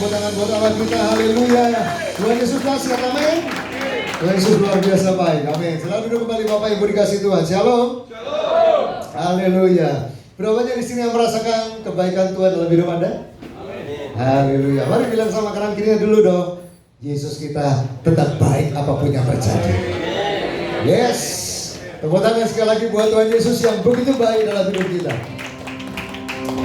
tepuk tangan buat Allah kita, haleluya. Tuhan Yesus dahsyat, amin. Tuhan Yesus luar biasa baik, amin. Selalu duduk kembali Bapak Ibu dikasih Tuhan, shalom. Shalom. Haleluya. Berapa banyak di sini yang merasakan kebaikan Tuhan dalam hidup Anda? Amin. Haleluya. Mari bilang sama kanan kirinya dulu dong. Yesus kita tetap baik apapun yang terjadi. Yes. Tepuk tangan sekali lagi buat Tuhan Yesus yang begitu baik dalam hidup kita.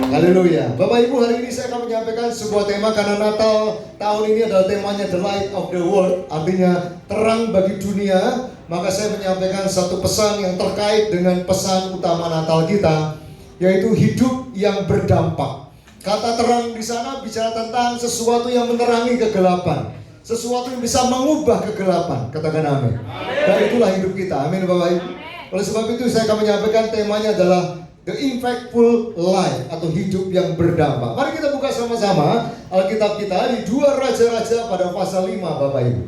Haleluya. Bapak Ibu, hari ini saya akan menyampaikan sebuah tema karena Natal tahun ini adalah temanya The Light of the World, artinya terang bagi dunia. Maka saya menyampaikan satu pesan yang terkait dengan pesan utama Natal kita, yaitu hidup yang berdampak. Kata terang di sana bicara tentang sesuatu yang menerangi kegelapan, sesuatu yang bisa mengubah kegelapan. Katakan amin. Dan itulah hidup kita. Amin Bapak Ibu. Oleh sebab itu saya akan menyampaikan temanya adalah The Impactful Life atau hidup yang berdampak. Mari kita buka sama-sama Alkitab kita di 2 Raja-Raja pada pasal 5 Bapak Ibu.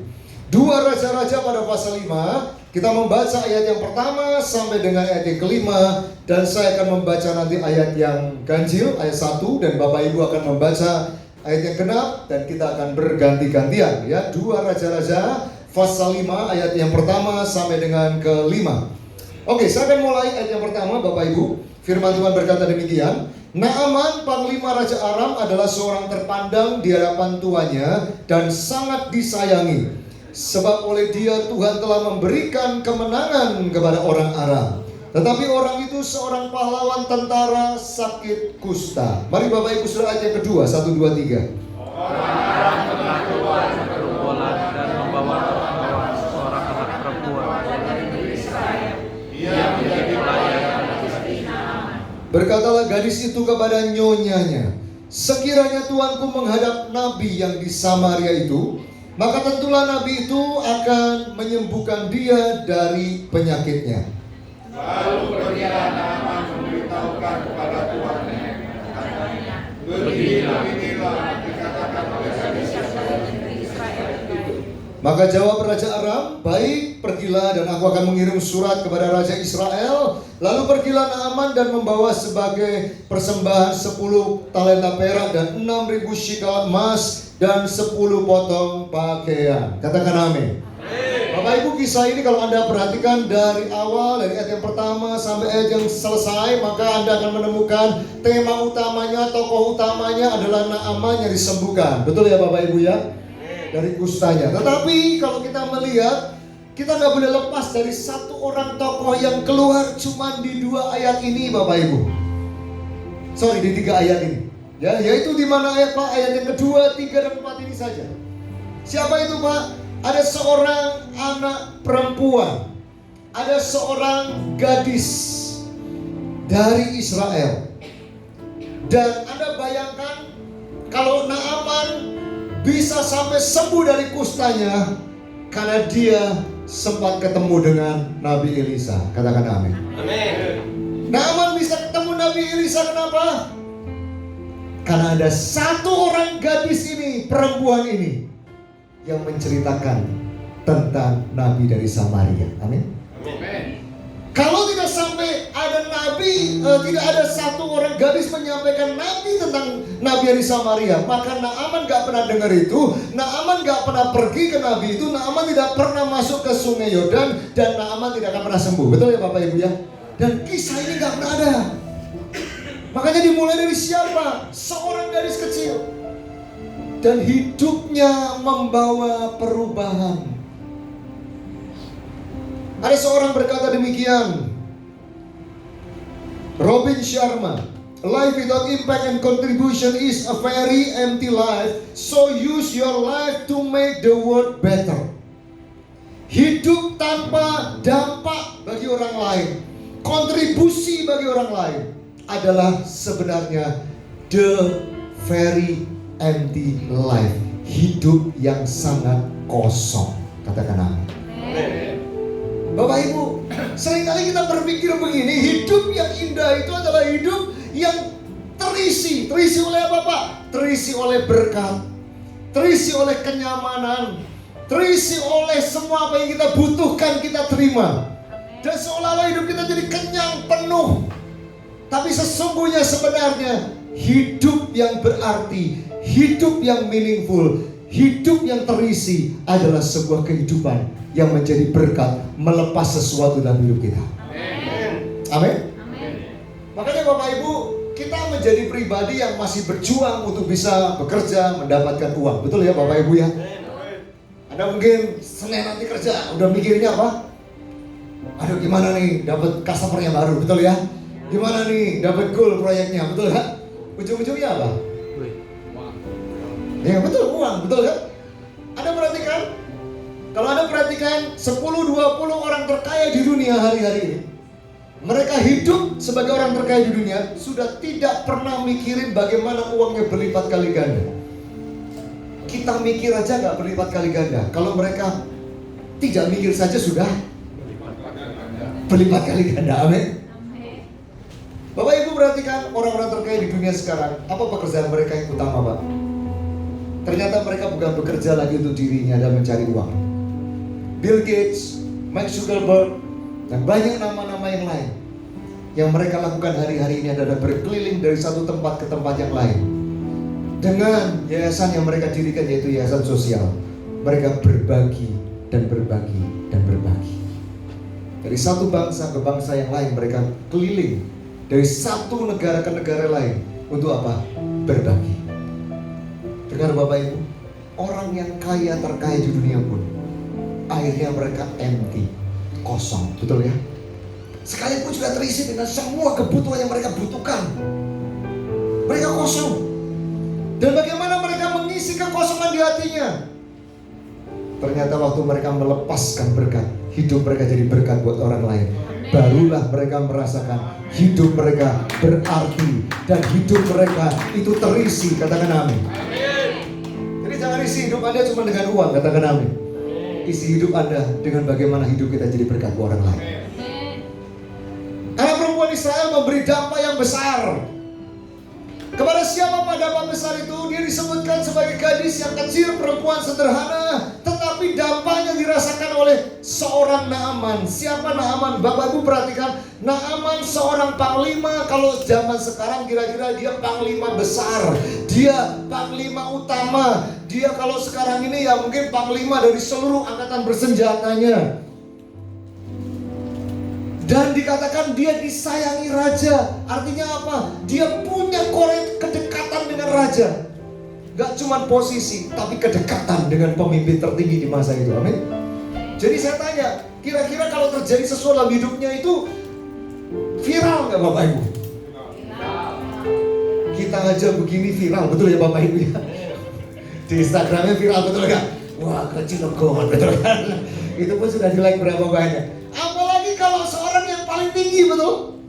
2 Raja-Raja pada pasal 5. Kita membaca ayat yang pertama sampai dengan ayat yang kelima. Dan saya akan membaca nanti ayat yang ganjil, ayat 1. Dan Bapak Ibu akan membaca ayat yang genap. Dan kita akan berganti-gantian ya. 2 Raja-Raja pasal 5 ayat yang pertama sampai dengan kelima. Oke, saya akan mulai ayat yang pertama Bapak Ibu. Firman Tuhan berkata demikian, Naaman, panglima Raja Aram adalah seorang terpandang di hadapan tuannya dan sangat disayangi. Sebab oleh dia Tuhan telah memberikan kemenangan kepada orang Aram. Tetapi orang itu seorang pahlawan tentara sakit kusta. Mari Bapak Ibu surah ayat yang kedua, 1, 2, 3. Orang Aram telah keluar bergumpulan dan membawa seorang anak perempuan dari negeri Israel. Ia menjadi pelayan. Berkatalah gadis itu kepada nyonyanya, sekiranya tuanku menghadap nabi yang di Samaria itu, maka tentulah nabi itu akan menyembuhkan dia dari penyakitnya. Lalu pergilah Naaman memberitahukan kepada tuannya, katanya, beginilah dikatakan oleh gadis dari negeri Israel itu. Maka jawab Raja Aram, baik, pergilah dan aku akan mengirim surat kepada Raja Israel. Lalu pergilah Naaman dan membawa sebagai persembahan 10 talenta perak dan 6.000 shikal emas dan 10 potong pakaian. Katakan amin. Bapak Ibu, kisah ini kalau Anda perhatikan dari awal, dari ayat yang pertama sampai ayat yang selesai, maka Anda akan menemukan tema utamanya, tokoh utamanya adalah Naaman yang disembuhkan. Betul ya Bapak Ibu ya? Dari kustanya. Tetapi kalau kita melihat, kita nggak boleh lepas dari satu orang tokoh yang keluar cuma di 2 ayat ini Bapak Ibu. Sorry, di 3 ayat ini. Ya, yaitu di mana ayat Pak? Ayat yang kedua, 3 dan 4 ini saja. Siapa itu Pak? Ada seorang anak perempuan, ada seorang gadis dari Israel. Dan Anda bayangkan kalau Naaman bisa sampai sembuh dari kustanya karena dia sempat ketemu dengan Nabi Elisa. Katakan amin. Amin. Naaman bisa ketemu Nabi Elisa kenapa? Karena ada satu orang gadis ini, perempuan ini, yang menceritakan tentang Nabi dari Samaria. Amin. Amin. Kalau tidak sampai ada nabi, tidak ada satu orang gadis menyampaikan nabi tentang Nabi dari Samaria, maka Naaman gak pernah dengar itu, Naaman gak pernah pergi ke nabi itu, Naaman tidak pernah masuk ke sungai Yordan, dan Naaman tidak akan pernah sembuh. Betul ya Bapak Ibu ya? Dan kisah ini gak pernah ada. Makanya dimulai dari siapa? Seorang gadis kecil. Dan hidupnya membawa perubahan. Ada seorang berkata demikian, Robin Sharma, life without impact and contribution is a very empty life, so use your life to make the world better. Hidup tanpa dampak bagi orang lain, kontribusi bagi orang lain adalah sebenarnya the very empty life. Hidup yang sangat kosong. Katakan amin. Bapak Ibu, seringkali kita berpikir begini, hidup yang indah itu adalah hidup yang terisi. Terisi oleh apa Pak? Terisi oleh berkat, terisi oleh kenyamanan, terisi oleh semua apa yang kita butuhkan kita terima. Dan seolah-olah hidup kita jadi kenyang, penuh. Tapi sesungguhnya sebenarnya hidup yang berarti, hidup yang meaningful, hidup yang terisi adalah sebuah kehidupan yang menjadi berkat melepas sesuatu dalam hidup kita. Amin. Makanya Bapak Ibu, kita menjadi pribadi yang masih berjuang untuk bisa bekerja, mendapatkan uang. Betul ya Bapak Ibu ya? Ada mungkin Senin nanti kerja, udah mikirnya apa? Aduh gimana nih dapat customer yang baru, betul ya? Gimana nih dapat goal proyeknya, betul ya? Ujung-ujungnya apa? Ya betul, uang, betul kan? Anda perhatikan? Kalau Anda perhatikan 10-20 orang terkaya di dunia hari-hari ini, mereka hidup sebagai orang terkaya di dunia sudah tidak pernah mikirin bagaimana uangnya berlipat kali ganda. Kita mikir aja nggak berlipat kali ganda. Kalau mereka tidak mikir saja sudah berlipat kali ganda. Amin. Bapak Ibu perhatikan orang-orang terkaya di dunia sekarang, apa pekerjaan mereka yang utama, Pak? Ternyata mereka bukan bekerja lagi untuk dirinya dan mencari uang. Bill Gates, Mark Zuckerberg, dan banyak nama-nama yang lain. Yang mereka lakukan hari-hari ini adalah berkeliling dari satu tempat ke tempat yang lain. Dengan yayasan yang mereka dirikan, yaitu yayasan sosial. Mereka berbagi dan berbagi dan berbagi. Dari satu bangsa ke bangsa yang lain mereka keliling. Dari satu negara ke negara lain. Untuk apa? Berbagi. Dengar Bapak Ibu, orang yang kaya terkaya di dunia pun akhirnya mereka empty, kosong, betul ya? Sekalipun sudah terisi dengan semua kebutuhan yang mereka butuhkan, mereka kosong. Dan bagaimana mereka mengisi kekosongan di hatinya? Ternyata waktu mereka melepaskan berkat, hidup mereka jadi berkat buat orang lain. Barulah mereka merasakan hidup mereka berarti dan hidup mereka itu terisi. Katakan amin. Jadi jangan isi hidup Anda cuma dengan uang. Katakan amin. Isi hidup Anda dengan bagaimana hidup kita jadi berkat buat orang lain. Karena perempuan Israel memberi dampak yang besar. Kepada siapa pada dampak besar itu? Dia disebutkan sebagai gadis yang kecil, perempuan sederhana, tetapi dampaknya dirasakan oleh seorang Naaman. Siapa Naaman? Bapak Ibu perhatikan, Naaman seorang panglima. Kalau zaman sekarang kira-kira dia panglima besar, dia panglima utama. Dia kalau sekarang ini ya mungkin panglima dari seluruh angkatan bersenjatanya. Dan dikatakan dia disayangi raja. Artinya apa? Dia punya kedekatan dengan raja. Gak cuma posisi, tapi kedekatan dengan pemimpin tertinggi di masa itu. Amin. Jadi saya tanya, kira-kira kalau terjadi sesuatu dalam hidupnya itu viral gak Bapak Ibu? Kita aja begini viral, betul ya Bapak Ibu ya? Di Instagramnya viral, betul gak? Wah kecil legohan, betul kan? Itu pun sudah di like berapa banyak. Apalagi kalau seorang yang paling tinggi, betul?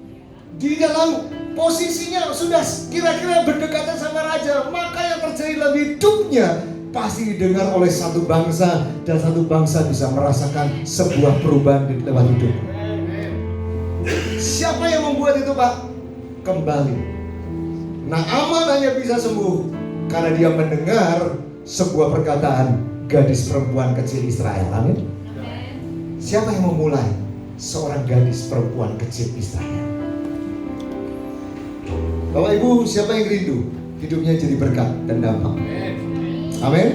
Di dalam posisinya sudah kira-kira berdekatan sama raja, maka yang terjadi dalam hidupnya pasti didengar oleh satu bangsa, dan satu bangsa bisa merasakan sebuah perubahan di lewat hidup. Siapa yang membuat itu, Pak? Kembali. Naaman hanya bisa sembuh karena dia mendengar sebuah perkataan gadis perempuan kecil Israel. Amin. Siapa yang memulai? Seorang gadis perempuan kecil Israel. Bapak Ibu, siapa yang rindu hidupnya jadi berkat dan dampak? Amin.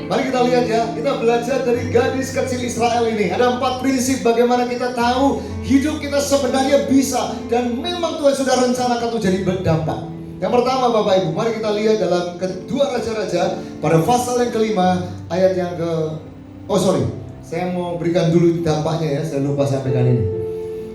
Mari kita lihat ya, kita belajar dari gadis kecil Israel ini. Ada 4 prinsip bagaimana kita tahu hidup kita sebenarnya bisa dan memang Tuhan sudah rencanakan untuk jadi berdampak. Yang pertama Bapak Ibu, mari kita lihat dalam kedua Raja-Raja pada pasal yang kelima ayat yang saya mau berikan dulu dampaknya ya, saya lupa sampaikan ini.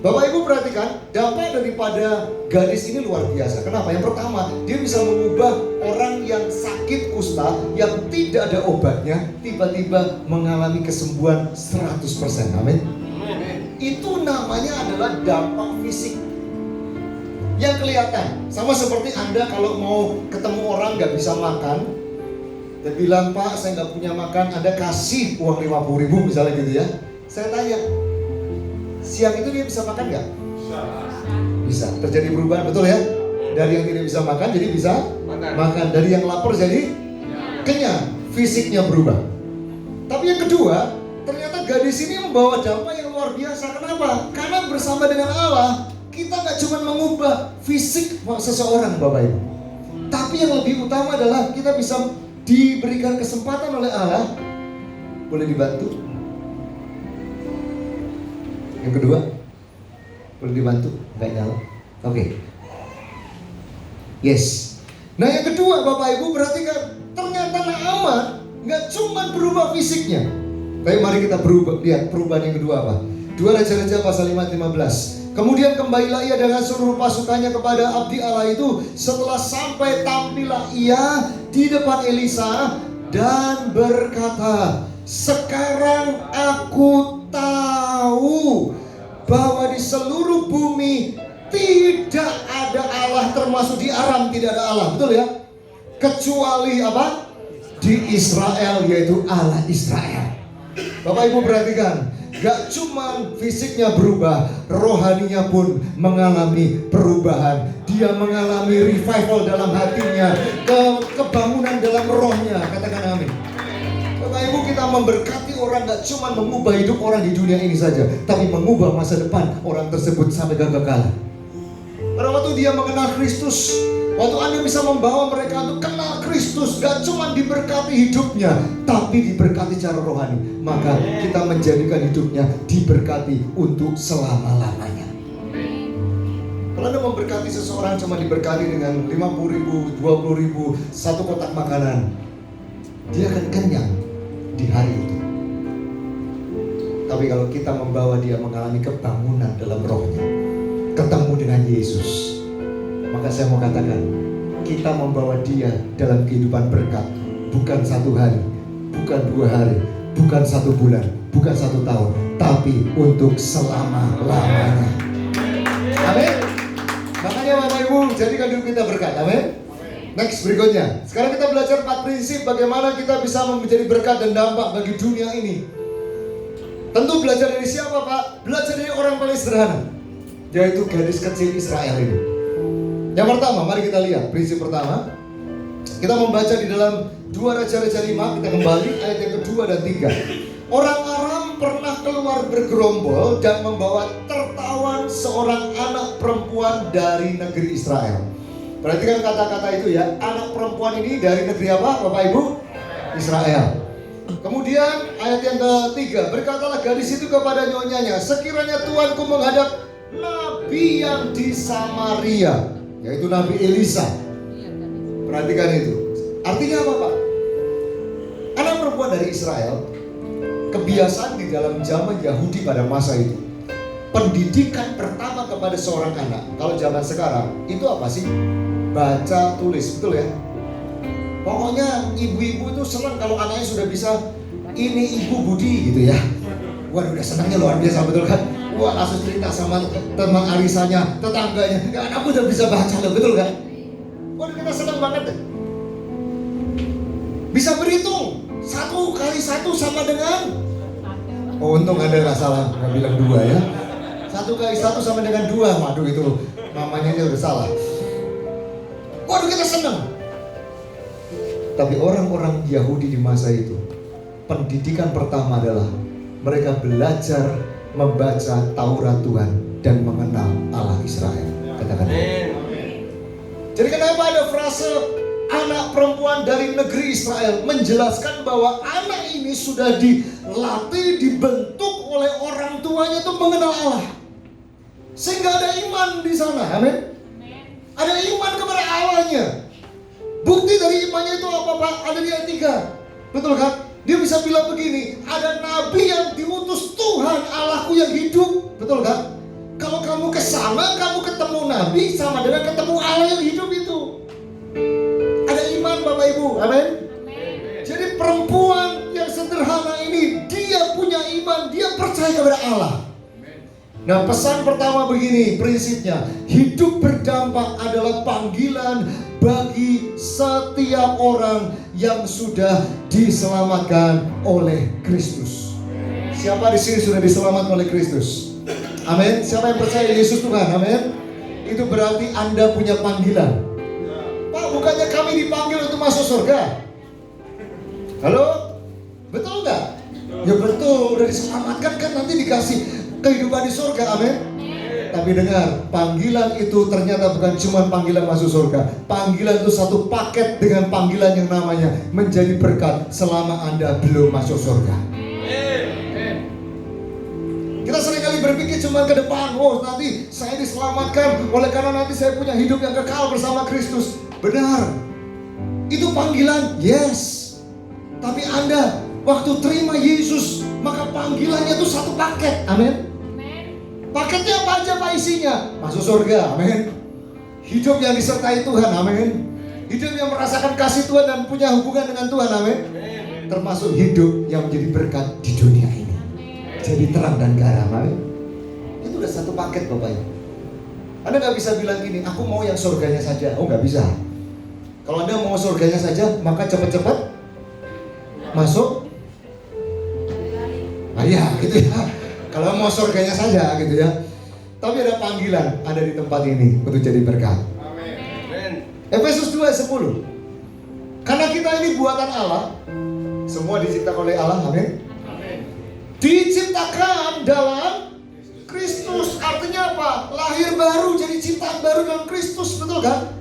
Bapak Ibu perhatikan, dampak daripada gadis ini luar biasa. Kenapa? Yang pertama, dia bisa mengubah orang yang sakit kusta, yang tidak ada obatnya, tiba-tiba mengalami kesembuhan 100%. Amin. Itu namanya adalah dampak fisik yang kelihatan. Sama seperti Anda kalau mau ketemu orang gak bisa makan, dia bilang, Pak saya gak punya makan, Anda kasih uang 50.000 misalnya gitu ya. Saya tanya, siang itu dia bisa makan gak? Bisa. Terjadi perubahan, betul ya? Dari yang tidak bisa makan jadi bisa makan. Dari yang lapar jadi kenyang. Fisiknya berubah. Tapi yang kedua, ternyata gadis ini membawa dampak yang luar biasa. Kenapa? Karena bersama dengan Allah, kita gak cuma mengubah fisik seseorang Bapak Ibu, Tapi yang lebih utama adalah kita bisa diberikan kesempatan oleh Allah. Boleh dibantu? Yang kedua, boleh dibantu? Enggak nyala? Oke. Yes. Nah yang kedua Bapak Ibu perhatikan, ternyata Naaman nggak cuma berubah fisiknya. Tapi mari kita lihat perubahan yang kedua apa? 2 Raja-Raja pasal 5-15. Kemudian kembalilah ia dengan seluruh pasukannya kepada abdi Allah itu. Setelah sampai tampillah ia di depan Elisa dan berkata, sekarang aku tahu bahwa di seluruh bumi tidak ada Allah, termasuk di Aram tidak ada Allah, betul ya? Kecuali apa? Di Israel, yaitu Allah Israel. Bapak Ibu perhatikan, gak cuma fisiknya berubah, rohaninya pun mengalami perubahan. Dia mengalami revival dalam hatinya, kebangunan dalam rohnya. Katakan amin. Bapak Ibu, kita memberkati orang gak cuma mengubah hidup orang di dunia ini saja, tapi mengubah masa depan orang tersebut sampai kekekalan. Pada waktu dia mengenal Kristus, waktu Anda bisa membawa mereka untuk kenal Kristus, gak cuma diberkati hidupnya, tapi diberkati secara rohani, maka kita menjadikan hidupnya diberkati untuk selama-lamanya. Kalau Anda memberkati seseorang cuma diberkati dengan 50.000, 20.000, satu kotak makanan, dia akan kenyang di hari itu. Tapi kalau kita membawa dia mengalami kebangunan dalam rohnya, ketemu dengan Yesus, maka saya mau katakan, kita membawa dia dalam kehidupan berkat. Bukan 1 hari, bukan 2 hari, bukan 1 bulan, bukan 1 tahun, tapi untuk selama-lamanya. Amin. Makanya Bapak Ibu, jadikan hidup kita berkat. Amin. Next, berikutnya. Sekarang kita belajar 4 prinsip bagaimana kita bisa menjadi berkat dan dampak bagi dunia ini. Tentu belajar dari siapa Pak? Belajar dari orang paling sederhana, yaitu gadis kecil Israel ini. Yang pertama, mari kita lihat prinsip pertama. Kita membaca di dalam 2 Raja-Raja 5, kita kembali ayat yang kedua dan 3. Orang Aram pernah keluar bergerombol dan membawa tertawan seorang anak perempuan dari negeri Israel. Perhatikan kata-kata itu ya, anak perempuan ini dari negeri apa Bapak Ibu? Israel. Kemudian ayat yang ketiga, berkatalah gadis itu kepada nyonyanya, sekiranya Tuanku menghadap nabi yang di Samaria, yaitu Nabi Elisa. Perhatikan itu. Artinya apa Pak? Anak perempuan dari Israel, kebiasaan di dalam zaman Yahudi pada masa itu, pendidikan pertama kepada seorang anak, kalau zaman sekarang, itu apa sih? Baca, tulis, betul ya? Pokoknya ibu-ibu itu senang kalau anaknya sudah bisa, ini Ibu Budi gitu ya. Waduh, udah senangnya luar biasa, betul kan? Wah, langsung cerita sama teman arisannya, tetangganya, ya, anakku udah bisa baca loh, betul kan? Waduh, kita senang banget deh. Bisa berhitung 1 kali 1 sama dengan, oh untung Anda nggak salah, nggak bilang 2 ya. 1 kali 1 sama dengan 2, waduh itu mamanya aja udah salah. Waduh, kita senang. Tapi orang-orang Yahudi di masa itu, pendidikan pertama adalah mereka belajar membaca Taurat Tuhan dan mengenal Allah Israel. Katakan. Jadi kenapa ada frase anak perempuan dari negeri Israel, menjelaskan bahwa anak ini sudah dilatih, dibentuk oleh orang tuanya untuk mengenal Allah, sehingga ada iman di sana. Amin. Ada iman kepada Allahnya. Bukti dari imannya itu apa Pak? Ada di ayat 3. Betul kan? Dia bisa bilang begini, ada nabi yang diutus Tuhan Allahku yang hidup. Betul kan? Kalau kamu ke sana, kamu ketemu nabi sama dengan ketemu Allah yang hidup itu. Ada iman Bapak Ibu. Amin. Jadi perempuan yang sederhana ini, dia punya iman, dia percaya kepada Allah. Nah, pesan pertama begini prinsipnya, hidup berdampak adalah panggilan bagi setiap orang yang sudah diselamatkan oleh Kristus. Siapa di sini sudah diselamatkan oleh Kristus? Amin. Siapa yang percaya Yesus Tuhan? Amin. Itu berarti Anda punya panggilan. Pak, bukannya kami dipanggil untuk masuk surga? Halo? Betul nggak? Ya betul, udah diselamatkan kan, nanti dikasih kehidupan di surga. Amin. Tapi dengar, panggilan itu ternyata bukan cuma panggilan masuk surga. Panggilan itu satu paket dengan panggilan yang namanya menjadi berkat selama Anda belum masuk surga. Kita seringkali berpikir cuma ke depan, oh nanti saya diselamatkan oleh karena nanti saya punya hidup yang kekal bersama Kristus. Benar, itu panggilan, yes. Tapi Anda waktu terima Yesus, maka panggilannya itu satu paket, amin. Paketnya apa aja Pak isinya? Masuk surga, amin. Hidup yang disertai Tuhan, amin. Hidup yang merasakan kasih Tuhan dan punya hubungan dengan Tuhan, amin. Termasuk hidup yang menjadi berkat di dunia ini. Jadi terang dan garam, amin. Itu udah satu paket Bapak Ibu. Anda gak bisa bilang gini, aku mau yang surganya saja. Oh gak bisa. Kalau Anda mau surganya saja, maka cepat-cepat masuk. Ah ya, gitu ya. Kalau mau surganya saja, gitu ya. Tapi ada panggilan ada di tempat ini untuk jadi berkat. Amin. Efesus 2:10. Karena kita ini buatan Allah, semua diciptakan oleh Allah, amin. Diciptakan dalam Kristus. Artinya apa? Lahir baru, jadi ciptaan baru dalam Kristus, betul kan?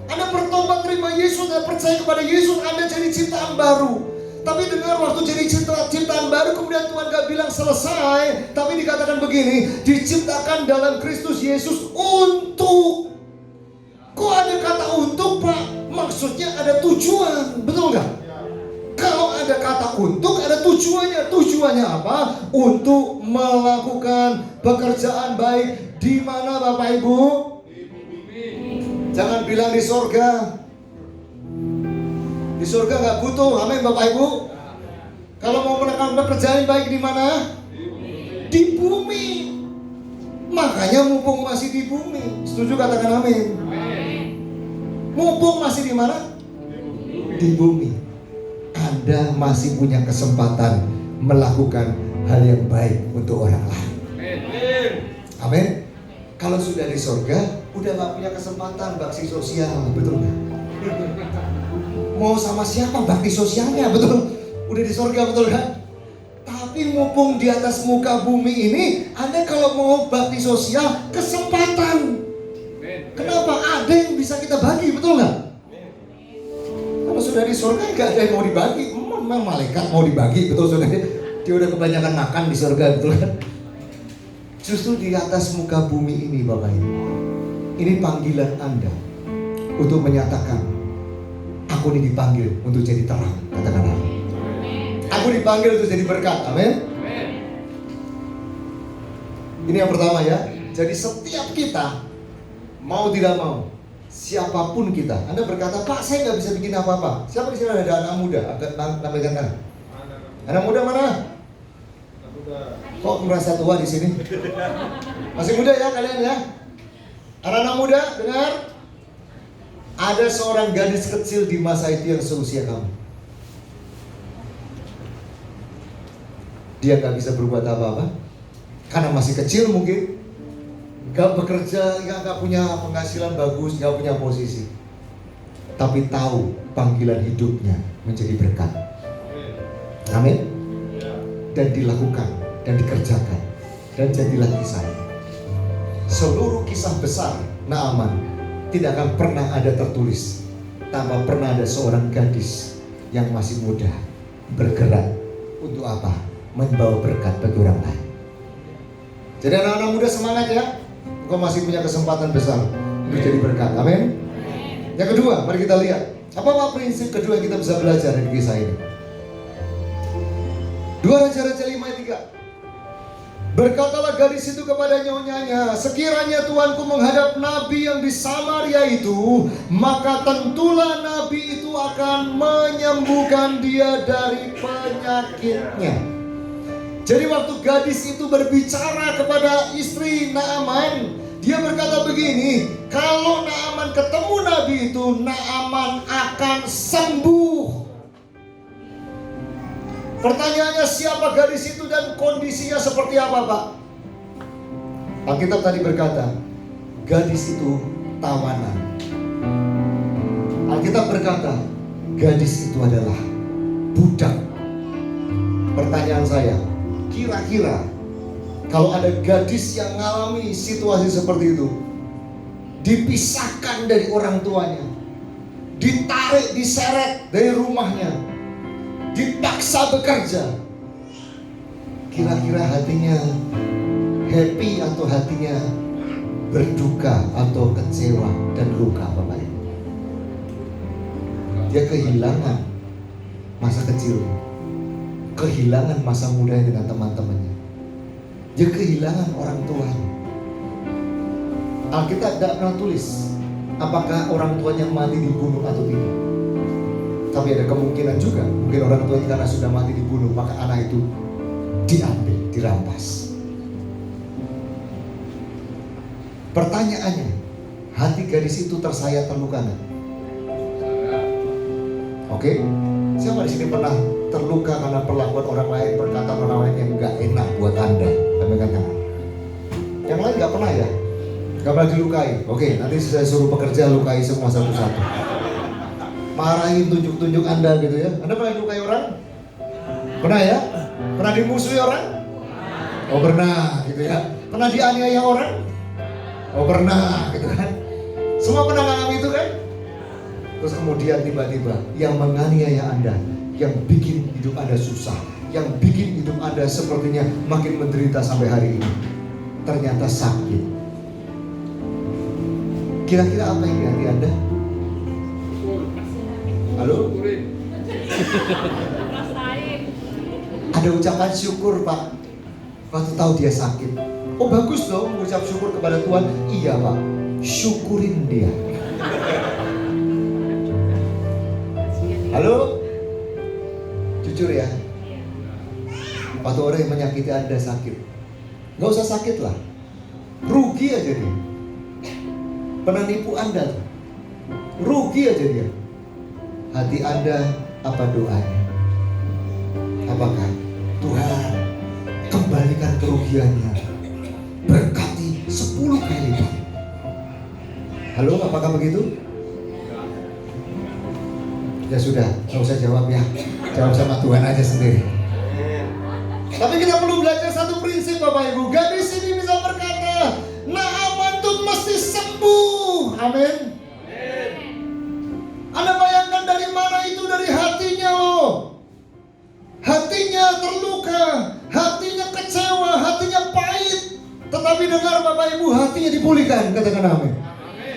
Anda bertobat terima Yesus dan percaya kepada Yesus, Anda jadi ciptaan baru. Tapi dengar, waktu jadi ciptaan baru kemudian Tuhan gak bilang selesai, tapi dikatakan begini, diciptakan dalam Kristus Yesus untuk. Kok ada kata untuk Pak? Maksudnya ada tujuan, betul gak? Kalau ada kata untuk, ada tujuannya. Tujuannya apa? Untuk melakukan pekerjaan baik. Di mana Bapak Ibu? Jangan bilang di surga. Di surga nggak butuh, amin Bapak Ibu. Kalau mau melakukan pekerjaan baik di mana? Di bumi. Makanya mumpung masih di bumi, setuju katakan amin. Mumpung masih di mana? Di bumi. Anda masih punya kesempatan melakukan hal yang baik untuk orang lain. Amin. Kalau sudah di surga, udah gak punya kesempatan bakti sosial, betul nggak? Mau sama siapa bakti sosialnya, betul? Udah di surga, betul kan? Tapi mumpung di atas muka bumi ini, Anda kalau mau bakti sosial, kesempatan. Kenapa? Ada yang bisa kita bagi, betul nggak? Kalau sudah di surga nggak ada yang mau dibagi. Memang malaikat mau dibagi, betul sudah. Dia udah kebanyakan makan di surga, betul kan? Justru di atas muka bumi ini Bapak Ibu, ini panggilan Anda untuk menyatakan, aku ini dipanggil untuk jadi terang, katakan amin. Aku dipanggil untuk jadi berkat, amin. Ini yang pertama ya. Jadi setiap kita, mau tidak mau, siapapun kita, Anda berkata, Pak saya nggak bisa bikin apa-apa. Siapa di sini ada anak muda? Agak nampilkan tangan. Anak muda mana? Kok merasa tua di sini? Masih muda ya kalian ya? Anak-anak muda, dengar. Ada seorang gadis kecil di masa itu yang seusia kamu. Dia gak bisa berbuat apa-apa karena masih kecil mungkin, gak bekerja, gak punya penghasilan bagus, gak punya posisi. Tapi tahu panggilan hidupnya menjadi berkat. Amin. Dan dilakukan dan dikerjakan dan jadilah kisahnya. Seluruh kisah besar Naaman tidak akan pernah ada tertulis tanpa pernah ada seorang gadis yang masih muda bergerak untuk apa? Membawa berkat bagi orang lain. Jadi anak-anak muda semangat ya. Engkau masih punya kesempatan besar untuk jadi berkat. Amin. Yang kedua, mari kita lihat apa prinsip kedua yang kita bisa belajar dari kisah ini. 2 Raja-Raja 5 ayat 3. Berkatalah gadis itu kepada nyonyanya, sekiranya tuanku menghadap nabi yang di Samaria itu, maka tentulah nabi itu akan menyembuhkan dia dari penyakitnya. Jadi waktu gadis itu berbicara kepada istri Naaman, dia berkata begini, kalau Naaman ketemu nabi itu, Naaman akan sembuh. Pertanyaannya, siapa gadis itu dan kondisinya seperti apa, Pak? Alkitab tadi berkata, gadis itu tawanan. Alkitab berkata, gadis itu adalah budak. Pertanyaan saya, kira-kira Kalau ada gadis yang mengalami situasi seperti itu, dipisahkan dari orang tuanya, ditarik, diseret dari rumahnya, dipaksa bekerja, kira-kira hatinya happy atau hatinya berduka atau kecewa dan luka, Bapak Ibu? Dia kehilangan masa kecil, kehilangan masa mudanya dengan teman-temannya, dia kehilangan orang tuanya. Alkitab tidak pernah tulis apakah orang tuanya mati dibunuh atau tidak. Tapi ada kemungkinan juga, mungkin orang tuanya karena sudah mati dibunuh, maka anak itu diambil, dirampas. Pertanyaannya, hati gadis itu tersayat terluka nggak? Oke, siapa di sini pernah terluka karena perlakuan orang lain, perkataan orang lain yang nggak enak buat Anda? Yang lain nggak pernah ya? Nggak pernah dilukai? Oke, nanti saya suruh pekerja lukai semua satu-satu. Marahin, tunjuk-tunjuk Anda gitu ya. Anda pernah dilukai orang? Pernah ya? Pernah dimusuhi orang? Oh pernah gitu ya. Pernah dianiaya orang? Oh pernah gitu kan. Semua pernah mengalami itu kan? Terus kemudian tiba-tiba yang menganiaya Anda, yang bikin hidup Anda susah, yang bikin hidup Anda sepertinya makin menderita sampai hari ini, ternyata sakit. Kira-kira apa yang di hati Anda? Halo? Ada ucapan syukur, Pak, waktu tahu dia sakit. Oh bagus dong mengucap syukur kepada Tuhan. Iya Pak, syukurin dia. Halo? Jujur ya, waktu orang yang menyakiti Anda sakit, gak usah sakit lah, rugi aja dia. Pernah nipu Anda, rugi aja dia. Hati Anda apa doanya? Apakah Tuhan kembalikan kerugiannya, berkati 10 kali lipat? Halo, apakah begitu? Ya sudah, nggak usah jawab ya, jawab sama Tuhan aja sendiri. Tapi kita perlu belajar satu prinsip Bapak Ibu. Gadis ini bisa berkata, Naaman tuh mesti sembuh. Amin. Anda bayangkan dari mana itu? Dari hatinya loh. Hatinya terluka, hatinya kecewa, hatinya pahit. Tetapi dengar Bapak Ibu, hatinya dipulihkan, katakan amin.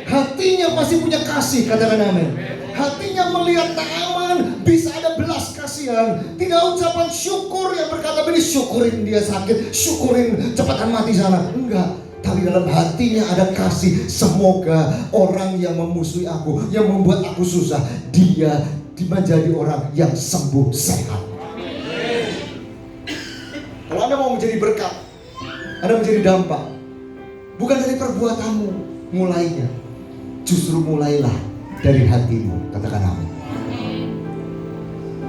Hatinya masih punya kasih, katakan amin. Hatinya melihat Naaman bisa ada belas kasihan, tidak ucapan syukur yang berkata begini, syukurin dia sakit, syukurin cepatan mati sana. Enggak, tapi dalam hatinya ada kasih. Semoga orang yang memusuhi aku, yang membuat aku susah, dia menjadi orang yang sembuh sehat. Kalau Anda mau menjadi berkat, Anda menjadi dampak, bukan dari perbuatanmu mulainya, justru mulailah dari hatimu, katakan amin.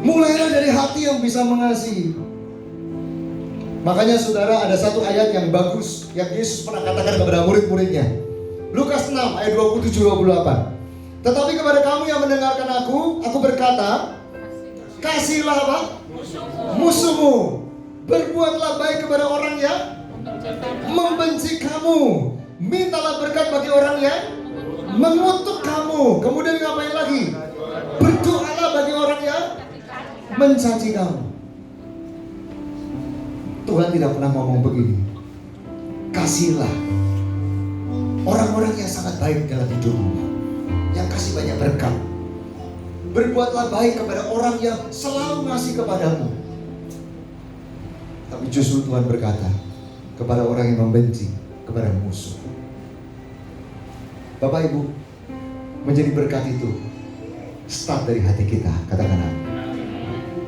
Mulailah dari hati yang bisa mengasihi. Makanya saudara, ada satu ayat yang bagus yang Yesus pernah katakan kepada murid-muridnya. Lukas 6 ayat 27-28. Tetapi kepada kamu yang mendengarkan aku berkata, kasihlah apa? Musuhmu. Berbuatlah baik kepada orang yang membenci kamu. Mintalah berkat bagi orang yang mengutuk kamu. Kemudian ngapain lagi? Berdoalah bagi orang yang mencaci kamu. Tuhan tidak pernah ngomong begini. Kasihlah orang-orang yang sangat baik dalam hidupmu, yang kasih banyak berkat. Berbuatlah baik kepada orang yang selalu ngasih kepadamu. Tapi justru Tuhan berkata kepada orang yang membenci, kepada musuh. Bapak Ibu, menjadi berkat itu start dari hati kita, katakan amin.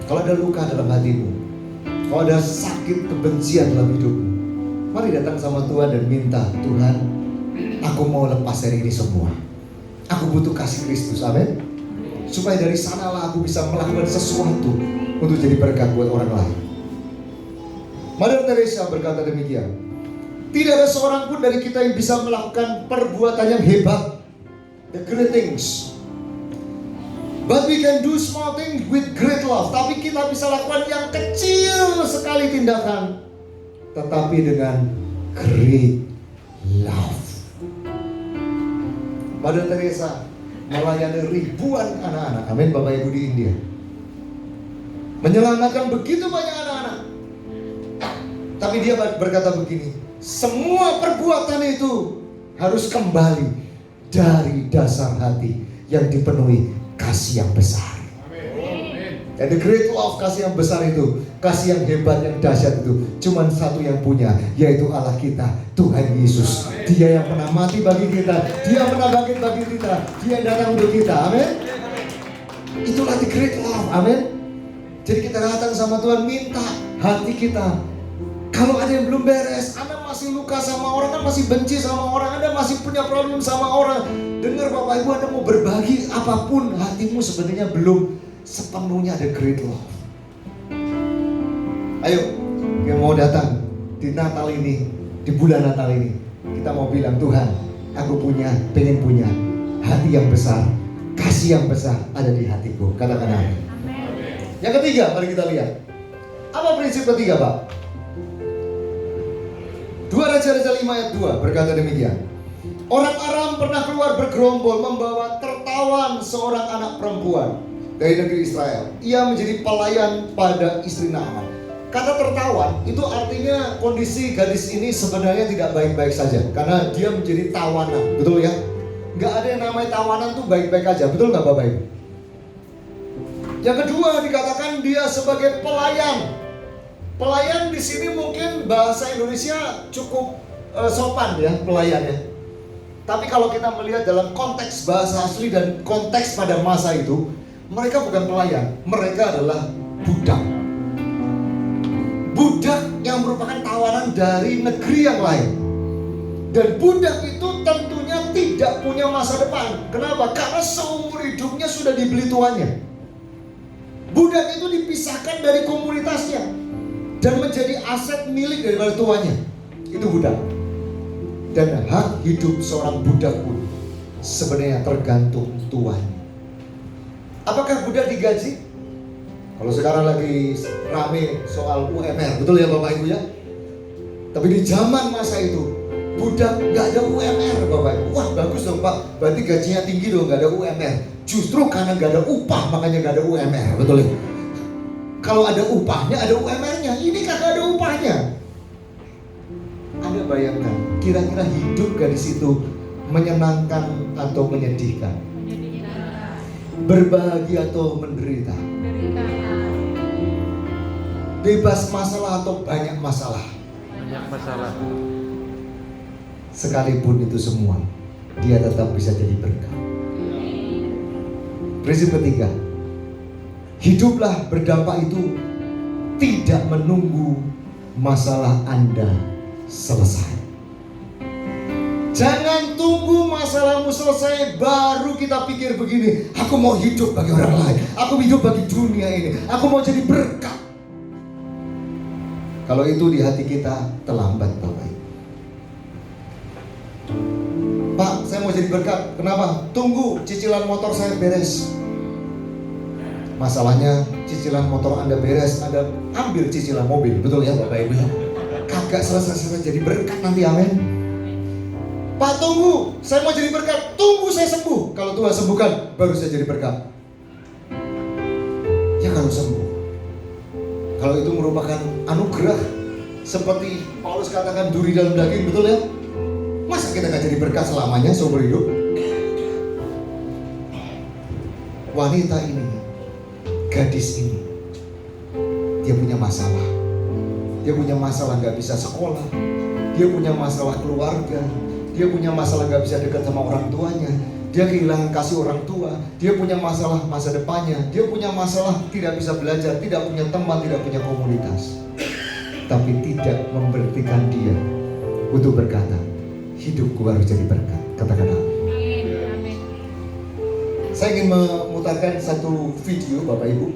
Kalau ada luka dalam hatimu, kalau ada sakit kebencian dalam hidupmu, mari datang sama Tuhan dan minta, Tuhan, aku mau lepas dari ini semua. Aku butuh kasih Kristus, amin. Supaya dari sanalah aku bisa melakukan sesuatu untuk jadi berkat buat orang lain. Mother Teresa berkata demikian. Tidak ada seorang pun dari kita yang bisa melakukan perbuatan yang hebat, the great things. But we can do small things with great love. Tapi kita bisa lakukan yang kecil sekali tindakan, tetapi dengan great love. Mother Teresa melayani ribuan anak-anak, amin Bapak Ibu, di India, menyelamatkan begitu banyak anak-anak. Tapi dia berkata begini, semua perbuatan itu harus kembali dari dasar hati yang dipenuhi kasih yang besar. And the great love, kasih yang besar itu, kasih yang hebat, yang dahsyat itu, cuman satu yang punya, yaitu Allah kita, Tuhan Yesus. Dia yang pernah mati bagi kita, Dia pernah bangkit bagi kita, Dia yang datang untuk kita, amin. Itulah the great love, amin. Jadi kita datang sama Tuhan, minta hati kita. Kalau ada yang belum beres, Anda masih luka sama orang, Anda masih benci sama orang, Anda masih punya problem sama orang, dengar Bapak Ibu, Anda mau berbagi apapun, hatimu sebenarnya belum sepenuhnya ada great love. Ayo, yang mau datang di Natal ini, di bulan Natal ini, kita mau bilang, Tuhan, aku pengen punya hati yang besar, kasih yang besar ada di hatiku. Katakan amin. Yang ketiga, mari kita lihat. Apa prinsip ketiga, Pak? 2 Raja-Raja 5 ayat 2 berkata demikian. Orang Aram pernah keluar bergerombol membawa tertawan seorang anak perempuan dari negeri Israel. Ia menjadi pelayan pada istri Naaman. Kata tertawan itu artinya kondisi gadis ini sebenarnya tidak baik-baik saja, karena dia menjadi tawanan, betul ya? Nggak ada yang namanya tawanan tuh baik-baik aja, betul nggak Bapak Ibu? Yang kedua dikatakan dia sebagai pelayan. Pelayan di sini mungkin bahasa Indonesia cukup sopan ya, pelayan ya. Tapi kalau kita melihat dalam konteks bahasa asli dan konteks pada masa itu, mereka bukan pelayan, mereka adalah budak. Budak yang merupakan tawanan dari negeri yang lain. Dan budak itu tentunya tidak punya masa depan. Kenapa? Karena seumur hidupnya sudah dibeli tuannya. Budak itu dipisahkan dari komunitasnya dan menjadi aset milik daripada tuannya. Itu budak. Dan hak hidup seorang budak pun sebenarnya tergantung tuannya. Apakah budak digaji? Kalau sekarang lagi rame soal UMR, betul ya Bapak Ibu ya? Tapi di zaman masa itu budak nggak ada UMR Bapak Ibu. Wah bagus dong Pak, berarti gajinya tinggi dong, nggak ada UMR. Justru karena nggak ada upah makanya nggak ada UMR, betul ya? Kalau ada upahnya, ada UMR-nya. Ini kagak ada upahnya. Anda bayangkan, kira-kira hidup gadis itu menyenangkan atau menyedihkan? Berbahagia atau menderita? Bebas masalah atau banyak masalah? Banyak masalah. Sekalipun itu semua, dia tetap bisa jadi berkat. Prinsip ketiga, hiduplah berdampak itu tidak menunggu masalah Anda selesai. Jangan tunggu masalahmu selesai baru kita pikir begini, aku mau hidup bagi orang lain, aku hidup bagi dunia ini, aku mau jadi berkat. Kalau itu di hati kita terlambat Bapak Ibu. Pak, saya mau jadi berkat. Kenapa? Tunggu cicilan motor saya beres. Masalahnya cicilan motor Anda beres, Anda ambil cicilan mobil, betul ya Bapak Ibu? Kagak selesai jadi berkat nanti, amin. Pak tunggu, saya mau jadi berkat. Tunggu saya sembuh. Kalau Tuhan sembuhkan, baru saya jadi berkat. Ya kalau sembuh, kalau itu merupakan anugerah, seperti Paulus katakan duri dalam daging, betul ya? Masa kita gak jadi berkat selamanya seumur hidup? Wanita ini, gadis ini, dia punya masalah. Dia punya masalah gak bisa sekolah. Dia punya masalah keluarga. Dia punya masalah gak bisa dekat sama orang tuanya. Dia kehilangan kasih orang tua. Dia punya masalah masa depannya. Dia punya masalah tidak bisa belajar, tidak punya teman, tidak punya komunitas. Tapi tidak memberhentikan dia untuk berkata, hidupku harus jadi berkat. Katakan amin. Saya ingin memutarkan satu video Bapak Ibu.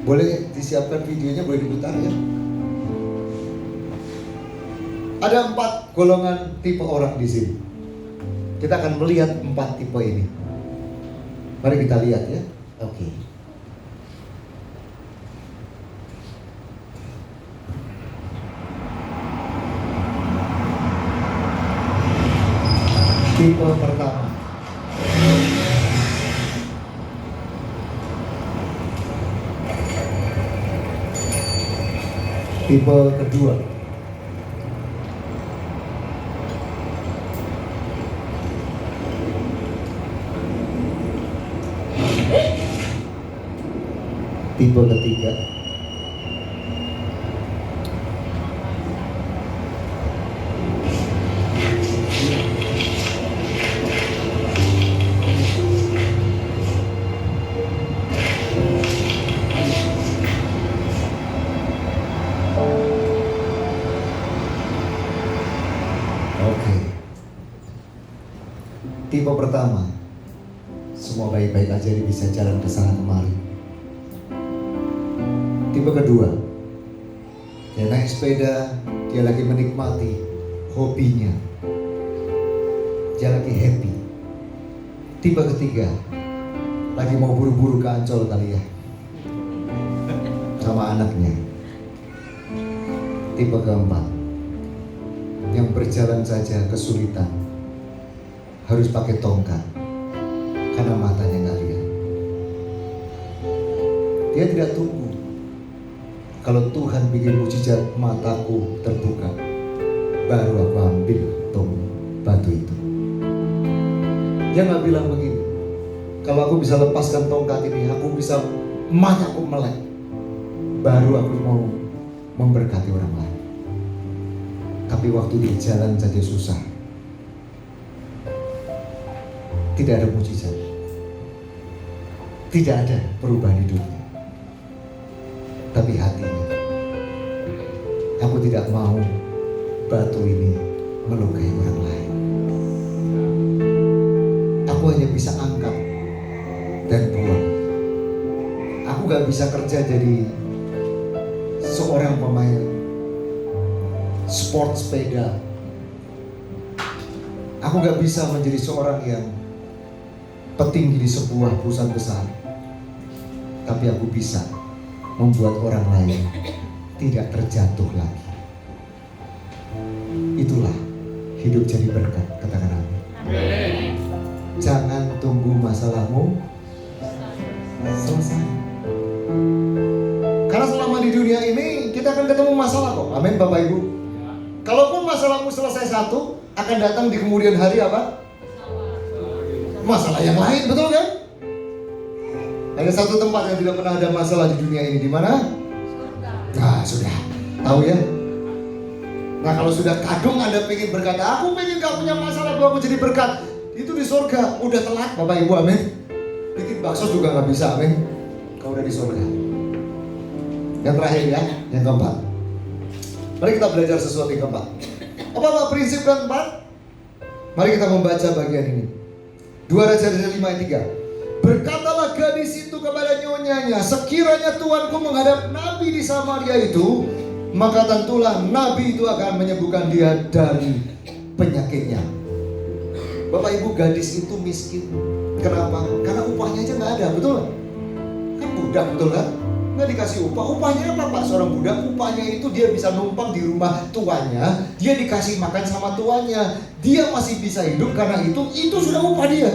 Boleh disiapkan videonya, boleh diputar ya. Ada 4 golongan tipe orang di sini. Kita akan melihat 4 tipe ini. Mari kita lihat ya. Oke. Tipe pertama. Tipe kedua. Tipe ketiga. Oke. Tipe pertama, semua baik-baik aja, dia bisa jalan ke sana kemari. Tipe kedua, dia naik sepeda, dia lagi menikmati hobinya, dia lagi happy. Tipe ketiga, lagi mau buru-buru ke Ancol kali ya, sama anaknya. Tipe keempat, yang berjalan saja kesulitan, harus pakai tongkat karena matanya nggak lihat. Dia tidak tunggu kalau Tuhan bikin mujizat mataku terbuka, baru aku ambil batu itu. Dia nggak bilang begini, kalau aku bisa lepaskan tongkat ini, aku bisa mataku melek, baru aku mau memberkati orang lain. Tapi waktu dia jalan saja susah, tidak ada mujizat, tidak ada perubahan hidupnya. Tapi hatinya, aku tidak mau batu ini melukai orang lain. Aku hanya bisa angkat dan buang. Aku gak bisa kerja jadi seorang pemain sport sepeda. Aku gak bisa menjadi seorang yang petinggi di sebuah perusahaan besar. Tapi aku bisa membuat orang lain tidak terjatuh lagi. Itulah hidup jadi berkat, katakan amin. Jangan tunggu masalahmu selesai. Karena selama di dunia ini kita akan ketemu masalah kok. Amin Bapak Ibu. Kalaupun masalahmu selesai satu, akan datang di kemudian hari apa? Masalah yang lain, betul kan? Ada satu tempat yang tidak pernah ada masalah di dunia ini, di mana? Nah, sudah tahu ya. Nah, kalau sudah kadung Anda pengen berkata, aku pengen gak punya masalah, aku jadi berkat, itu di surga udah telat, Bapak Ibu, amin. Bikin bakso juga gak bisa, amin. Kau udah di surga. Yang terakhir ya, yang keempat. Mari kita belajar sesuatu yang keempat. Apa prinsip keempat? Mari kita membaca bagian ini. 2 Raja-Raja 5 ayat 3. Berkatalah gadis itu kepada nyonyanya, sekiranya tuanku menghadap nabi di Samaria itu, maka tentulah nabi itu akan menyembuhkan dia dari penyakitnya. Bapak Ibu, gadis itu miskin. Kenapa? Karena upahnya aja nggak ada, betul? Kan budak, betul kan? Nggak dikasih upah. Upahnya apa Pak? Seorang budak, upahnya itu dia bisa numpang di rumah tuannya, dia dikasih makan sama tuannya, dia masih bisa hidup karena itu sudah upah dia.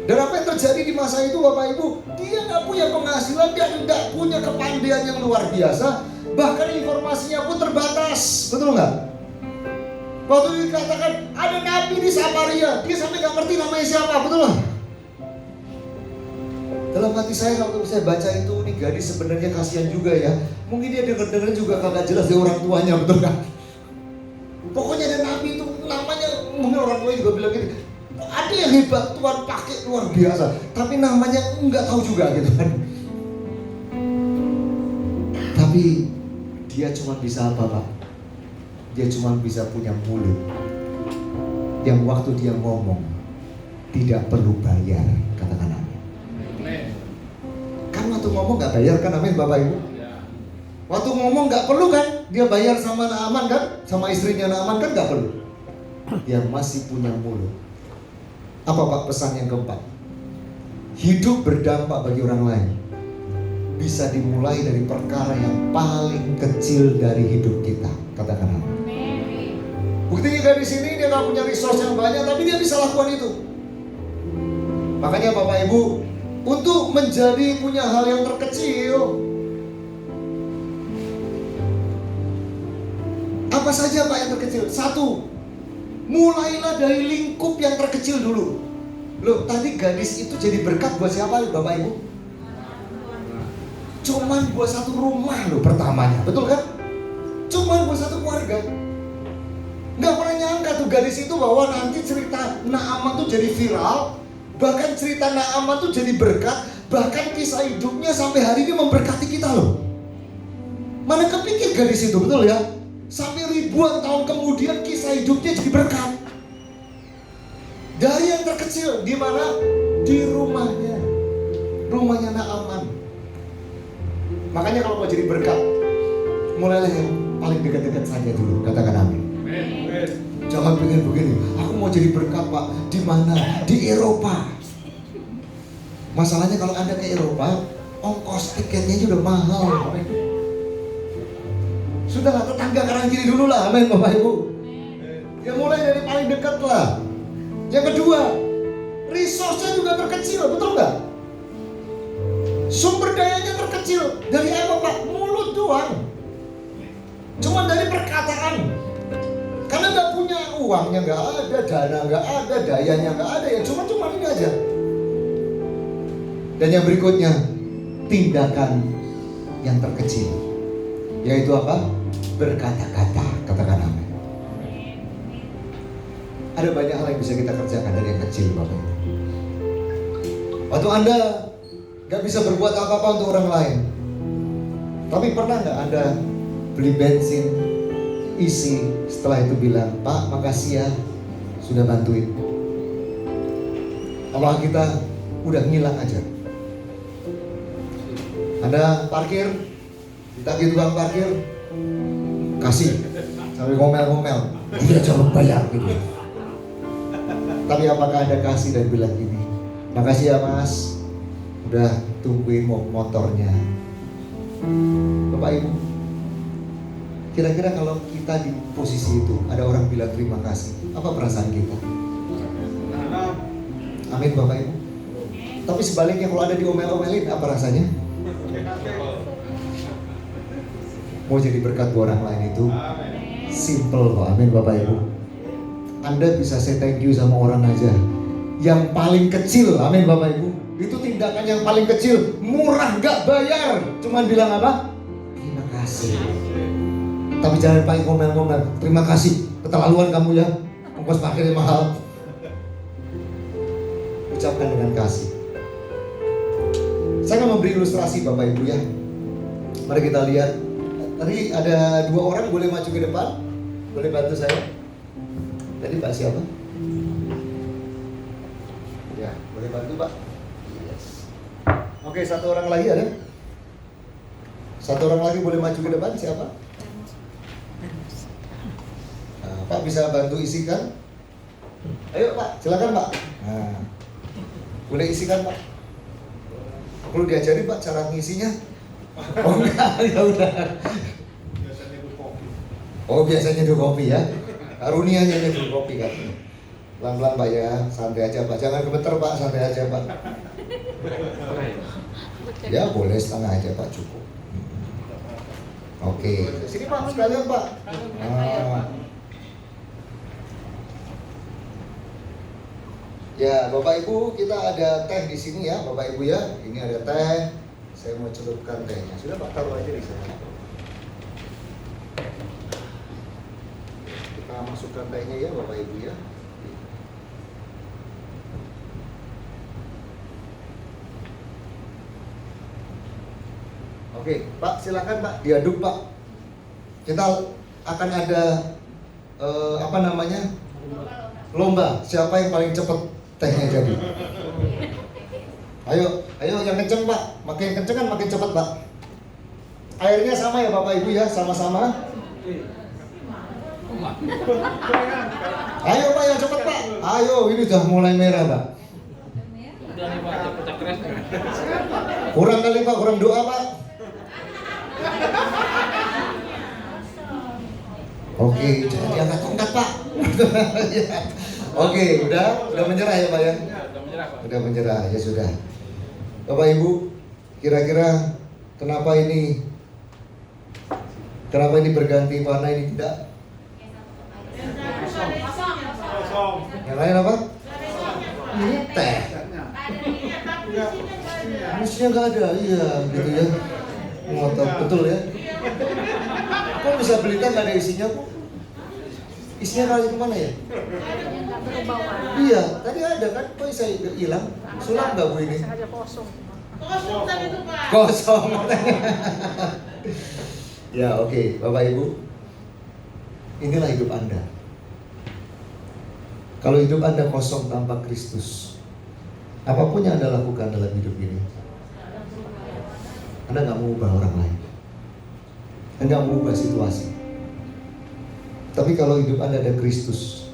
Dan apa yang terjadi di masa itu Bapak Ibu? Dia nggak punya penghasilan, dia nggak punya kepandaian yang luar biasa, bahkan informasinya pun terbatas, betul nggak? Waktu dikatakan ada nabi di Samaria, dia sampai nggak ngerti namanya siapa, betul nggak? Dalam hati saya waktu saya baca itu, nih gadis sebenarnya kasihan juga ya. Mungkin dia denger juga kagak jelas dari orang tuanya, betul kan? Pokoknya ada nabi itu namanya, mungkin orang tuanya juga bilang gini, ada yang hebat, Tuhan pakai luar biasa, tapi namanya nggak tahu juga gitu kan. Tapi dia cuma bisa apa Pak? Dia cuma bisa punya mulut yang waktu dia ngomong tidak perlu bayar, katakan amin. Kan waktu ngomong nggak bayar kan, amin Bapak Ibu. Waktu ngomong nggak perlu kan, dia bayar sama Naaman kan, sama istrinya Naaman kan nggak perlu. Dia masih punya mulut. Apa Pak pesan yang keempat? Hidup berdampak bagi orang lain bisa dimulai dari perkara yang paling kecil dari hidup kita, katakan amin. Buktinya gadis ini dia nggak punya resource yang banyak, tapi dia bisa lakukan itu. Makanya Bapak Ibu, untuk menjadi punya hal yang terkecil, apa saja Pak yang terkecil? Satu, mulailah dari lingkup yang terkecil dulu. Loh, tadi gadis itu jadi berkat buat siapa Bapak Ibu? Cuman buat satu rumah loh pertamanya, betul kan? Cuman buat satu keluarga. Nggak pernah nyangka tuh gadis itu bahwa nanti cerita Naaman tuh jadi viral. Bahkan cerita Naaman tuh jadi berkat. Bahkan kisah hidupnya sampai hari ini memberkati kita loh. Mana kepikir gadis itu, betul ya? Sampai ribuan tahun kemudian kisah hidupnya jadi berkat. Dari yang terkecil, di mana? Di rumahnya Naaman. Makanya kalau mau jadi berkat, mulailah yang paling dekat-dekat saja dulu, katakan amin. Jangan pikir begini, aku mau jadi berkat Pak, di mana? Di Eropa. Masalahnya kalau Anda ke Eropa, ongkos tiketnya juga mahal. Sudahlah, tetangga kanan kiri dulu lah, amin Bapak Ibu. Ya mulai dari paling dekat lah. Yang kedua, resource-nya juga terkecil, betul nggak? Sumber dayanya terkecil. Dari apa Pak? Mulut doang. Cuma dari perkataan. Karena nggak punya uangnya, nggak ada, dana nggak ada, dayanya nggak ada, ya cuma ini aja. Dan yang berikutnya, tindakan yang terkecil, yaitu apa? Berkata-kata, katakan amin. Ada banyak hal yang bisa kita kerjakan dari yang kecil, Bapak. Waktu Anda nggak bisa berbuat apa-apa untuk orang lain, tapi pernah nggak Anda beli bensin, isi, setelah itu bilang, Pak makasih ya sudah bantuin. Allah kita udah ngilang aja. Anda parkir, ditagih tukang parkir, kasih sambil ngomel-ngomel, dia jangan bayar gitu. Tapi apakah Anda kasih dan bilang gini, makasih ya Mas, udah tungguin motornya. Bapak Ibu, kira-kira kalau kita di posisi itu, ada orang bilang terima kasih, apa perasaan kita? Amin Bapak Ibu. Tapi sebaliknya kalau ada diomel-omelin, apa rasanya? Mau jadi berkat buat orang lain itu simple kok, amin Bapak Ibu. Anda bisa say thank you sama orang aja yang paling kecil, amin Bapak Ibu. Itu tindakan yang paling kecil, murah, gak bayar, cuman bilang apa? Terima kasih. Tapi jangan pakai ngomel-ngomel, terima kasih, keterlaluan kamu ya, ongkos parkirnya mahal. Ucapkan dengan kasih. Saya akan memberi ilustrasi Bapak Ibu ya. Mari kita lihat. Tadi ada dua orang, boleh maju ke depan? Boleh bantu saya? Tadi Pak siapa? Ya, boleh bantu Pak? Yes. Oke, satu orang lagi ada? Satu orang lagi boleh maju ke depan, siapa? Nah, Pak bisa bantu isikan? Ayo Pak, silakan Pak. Nah, boleh isikan Pak? Perlu diajari Pak cara ngisinya? Oh enggak, ya udah. Oh biasanya nyeduh kopi ya. Karunianya nyeduh kopi kan. Pelan-pelan Pak ya, santai aja Pak. Jangan gemeter Pak, santai aja Pak. Ya boleh setengah aja Pak, cukup. Oke, sini Pak sekalian Pak. Ya Bapak Ibu, kita ada teh di sini ya Bapak Ibu ya. Ini ada teh. Saya mau celupkan tehnya. Sudah Pak, taruh aja di sana. Kita masukkan tehnya ya Bapak Ibu ya. Oke, Pak silakan Pak, diaduk Pak. Kita akan ada apa namanya? Lomba. Siapa yang paling cepat tehnya jadi? Ayo yang kenceng Pak. Makin kenceng kan makin cepat Pak. Airnya sama ya Bapak Ibu ya, sama-sama. Ayo Pak yang cepat Pak. Ayo, ini udah mulai merah Pak. Kurang kali Pak, kurang doa Pak. Oke, jangan diangkat-angkat Pak. Oke, udah menyerah ya Pak ya? Udah menyerah, ya sudah. Bapak Ibu, kira-kira kenapa ini berganti warna, ini tidak? Yang lain apa? Ini teh. Isinya nggak ada, iya gitu ya. Ngotot, betul ya. Kok bisa beli teh nggak ada isinya kok? Isinya kali kemana ya? Iya, tadi ada kan, kok bisa hilang? Sulam nggak Bu ini? Kosong tadi tuh Pak. Kosong. Ya oke, Bapak Ibu, inilah hidup Anda. Kalau hidup Anda kosong tanpa Kristus, apapun yang Anda lakukan dalam hidup ini, Anda nggak mau ubah orang lain, Anda nggak mau ubah situasi. Tapi kalau hidup Anda ada Kristus,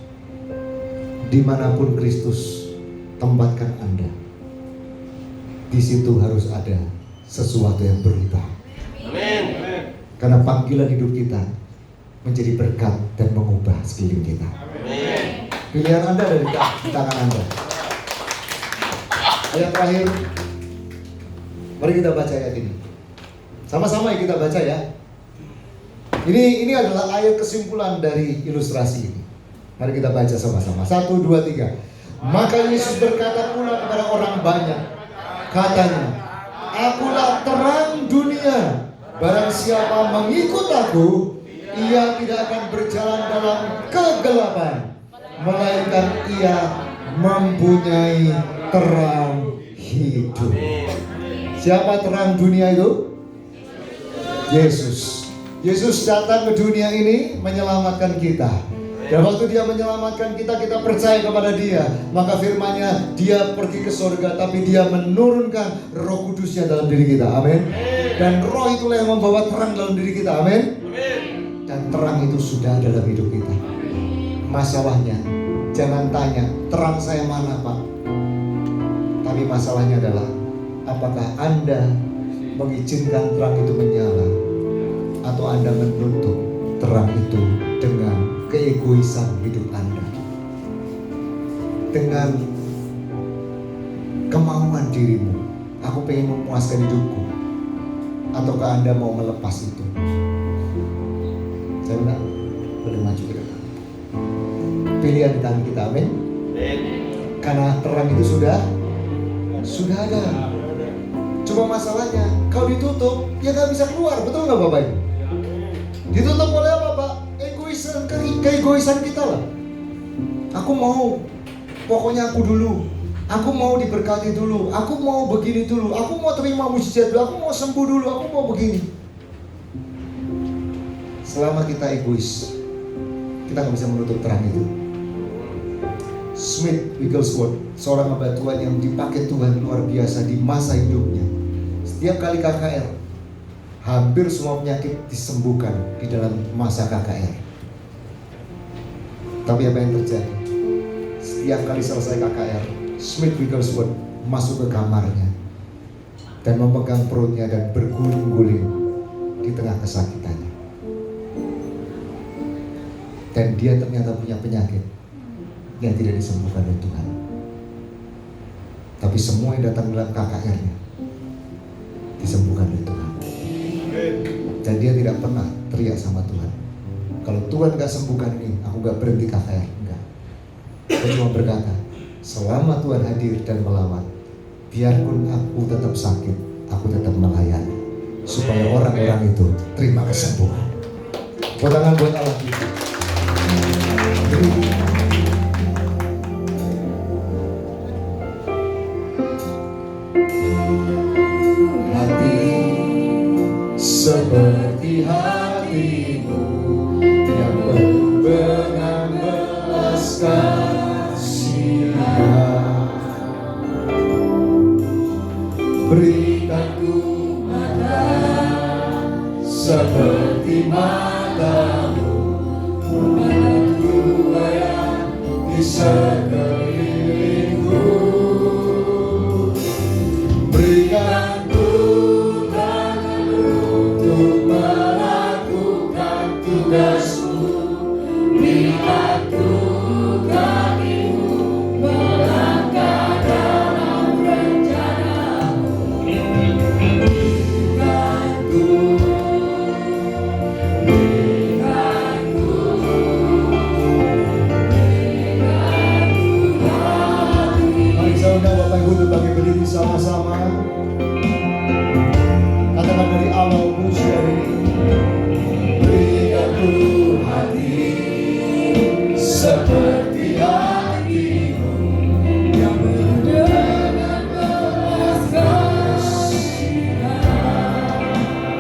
dimanapun Kristus tempatkan Anda, di situ harus ada sesuatu yang berubah. Amin. Karena panggilan hidup kita menjadi berkat dan mengubah sekeliling kita. Amin. Pilihan Anda ada di tangan Anda. Ayat terakhir, mari kita baca ayat ini. Sama-sama ya kita baca ya. Ini adalah ayat kesimpulan dari ilustrasi ini. Mari kita baca sama-sama. 1, 2, 3. Maka Yesus berkata pula kepada orang banyak, katanya, Akulah terang dunia. Barang siapa mengikut aku, ia tidak akan berjalan dalam kegelapan, melainkan ia mempunyai terang hidup. Siapa terang dunia itu? Yesus. Yesus datang ke dunia ini menyelamatkan kita. Dan waktu dia menyelamatkan kita, kita percaya kepada dia. Maka firman-Nya, dia pergi ke surga, tapi dia menurunkan Roh Kudusnya dalam diri kita. Amin. Dan Roh itulah yang membawa terang dalam diri kita. Amin. Dan terang itu sudah dalam hidup kita. Masalahnya, jangan tanya, terang saya mana Pak? Tapi masalahnya adalah, apakah Anda mengizinkan terang itu menyala, atau Anda menutup terang itu dengan keegoisan hidup Anda, dengan kemauan dirimu. Aku pengen memuaskan hidupku, ataukah Anda mau melepas itu? Saya bilang, boleh maju ke depan. Pilihan di tangan kita, amin. Karena terang itu sudah ada. Cuma masalahnya, kalau ditutup, ya nggak bisa keluar, betul nggak Bapak Ibu? Ditutup oleh apa Pak? Keegoisan kita lah. Aku mau, pokoknya aku dulu. Aku mau diberkati dulu. Aku mau begini dulu. Aku mau terima mujizat dulu. Aku mau sembuh dulu. Aku mau begini. Selama kita egois, kita nggak bisa menutup terang itu. Smith Wigglesworth, seorang hamba Tuhan yang dipakai Tuhan luar biasa di masa hidupnya. Setiap kali KKR, hampir semua penyakit disembuhkan di dalam masa KKR. Tapi apa yang terjadi? Setiap kali selesai KKR, Smith Wigglesworth masuk ke kamarnya dan memegang perutnya dan berguling-guling di tengah kesakitannya. Dan dia ternyata punya penyakit yang tidak disembuhkan oleh Tuhan. Tapi semua yang datang dalam KKR-nya disembuhkan oleh Tuhan. Dan dia tidak pernah teriak sama Tuhan, kalau Tuhan gak sembuhkan ini, aku gak berhenti KKR. Enggak. Dia cuma berkata, selama Tuhan hadir dan melawat, biarpun aku tetap sakit, aku tetap melayani, supaya orang-orang itu terima kesembuhan. Tangan buat Allah kita. Hati seperti hatimu yang penuh dengan belas kasihan, berikanku mata seperti matamu, memandangku bayang di sekelilingku, berikanku melakukan tugasmu, lihatku